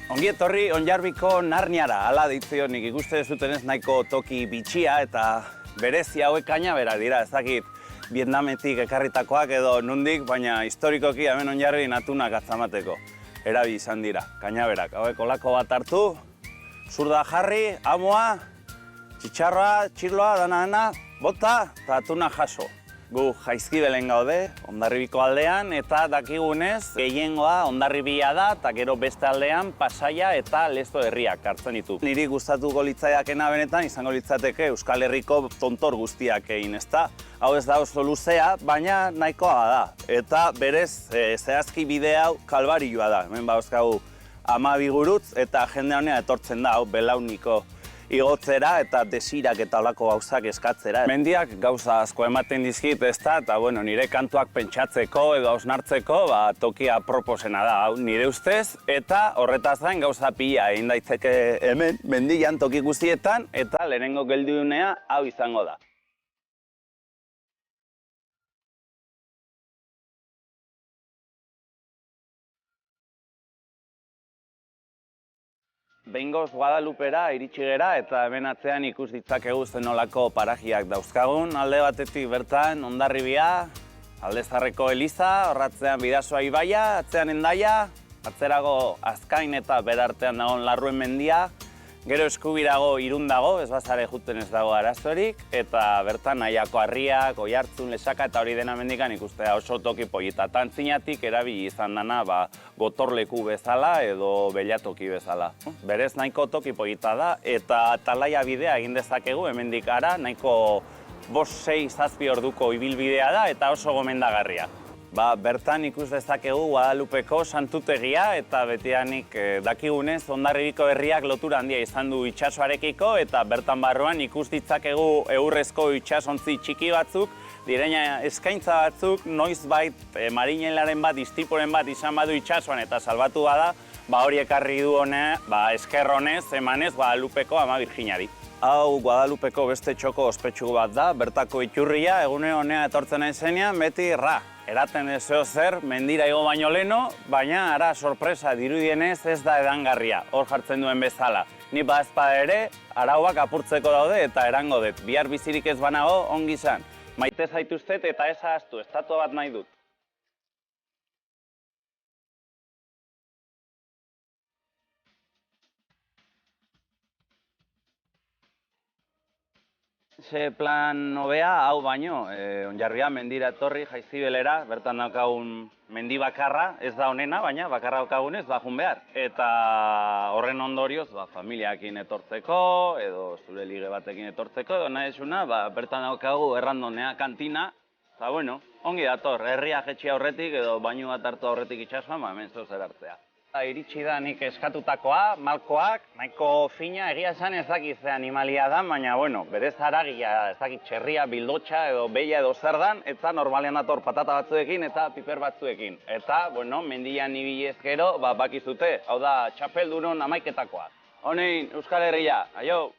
Ongi etorri Onjarbiko Narniara, hala ditzio nik ikuste zutenez nahiko toki bitxia eta berezia hauek kainaberak dira, ez dakit Vietnametik ekarritakoak edo nundik, baina historikoki hemen Onjarbin atunak atzamateko erabi izan dira, kainaberak. Hauek olako bat hartu, zurda jarri, amoa, txitxarroa, txirloa, dana, bota eta atuna jaso. Gu Jaizkibelen gaude, Hondarribiko aldean, eta dakigunez gehiengoa Hondarribia da, eta gero beste aldean Pasaia eta Lezo herriak hartzen ditu. Niri gustatuko litzaiakena benetan izango litzateke Euskal Herriko tontor guztiak egin, ezta? Hau ez da oso luzea, baina nahikoa da. Eta berez, zehazki bide hau kalbarioa da. Hemen bauzkagu 12 gurutz eta jende honea etortzen da, hau belauniko igotzera eta desirak eta olako gauzak eskatzera. Mendiak gauza asko ematen dizkit, ezta, eta bueno, nire kantuak pentsatzeko edo hausnartzeko, tokia proposena da, hau nire ustez, eta horretaz gain gauza pila egin daiteke hemen, mendian toki guztietan, eta lehenengo geldiunea hau izango da. Behingoz Guadalupera iritsi gera eta hemen atzean ikus ditzakegu zenolako parajiak dauzkagun. Alde batetik bertan Hondarribia, alde zaharreko eliza, horratzean Bidasoa ibaia, atzean Hendaia, atzerago Azkain eta berartean dagoen Larruen mendia, gero eskubirago Irun dago, ez bazare juten ez dago arazorik, eta bertan Aiako harriak, Oiartzun, Lesaka eta hori dena mendikan ikustea oso toki polita. Tantzinatik erabili izan dana gotorleku bezala edo belatoki bezala. Berez nahiko toki polita da eta Talaia bidea egin dezakegu hemendik ara, nahiko 5-6-7 orduko ibilbidea da eta oso gomendagarria. Bertan ikus dezakegu Guadalupeko santutegia eta betianik dakigunez Hondarribiko herriak lotura handia izan du itsasoarekiko eta bertan barruan ikus ditzakegu eurrezko itsasontzi txiki batzuk, direina eskaintza batzuk, noizbait marinelaren bat, istripuren bat izan badu itsasoan eta salbatu bada, hori ekarri du honea, esker honez emanez Guadalupeko Ama Birjinari. Hau Guadalupeko beste txoko ospetsu bat da, bertako iturria, egune honea etortzen naizenean, beti eraten ezeo zer, mendira igo baino leno, baina ara sorpresa dirudienez ez da edangarria, hor jartzen duen bezala. Ni bazpada ere, arauak apurtzeko daude eta erango dut. Bihar bizirik ez banago, ongi izan. Maite zaituztet eta ez ahaztu, estatua bat nahi dut. Ze plan hobea, hau baino, Honjarbia mendira etorri, Jaizkibelera, bertan daukagun mendi bakarra, ez da honena, baina bakarra daukagunez, joan behar. Eta horren ondorioz, familiakin etortzeko, edo zure lige batekin etortzeko, edo nahi esuna, bertan daukagu errandonea kantina, eta bueno, ongi dator, herria jetxi aurretik, edo bainu bat hartu aurretik itsasoan, hemen zeu zer hartzea. Iritsi da nik eskatutakoa, malkoak, nahiko fina, egia esan ez dakit ze animalia da, baina bueno, berez haragia, ez dakit txerria, bildotxa edo beia edo zer dan, eta normalean dator patata batzuekin eta piper batzuekin. Eta, bueno, mendian ibilez gero, bakizute, hau da txapeldunon hamaiketakoa. Honein, Euskal Herria, aio!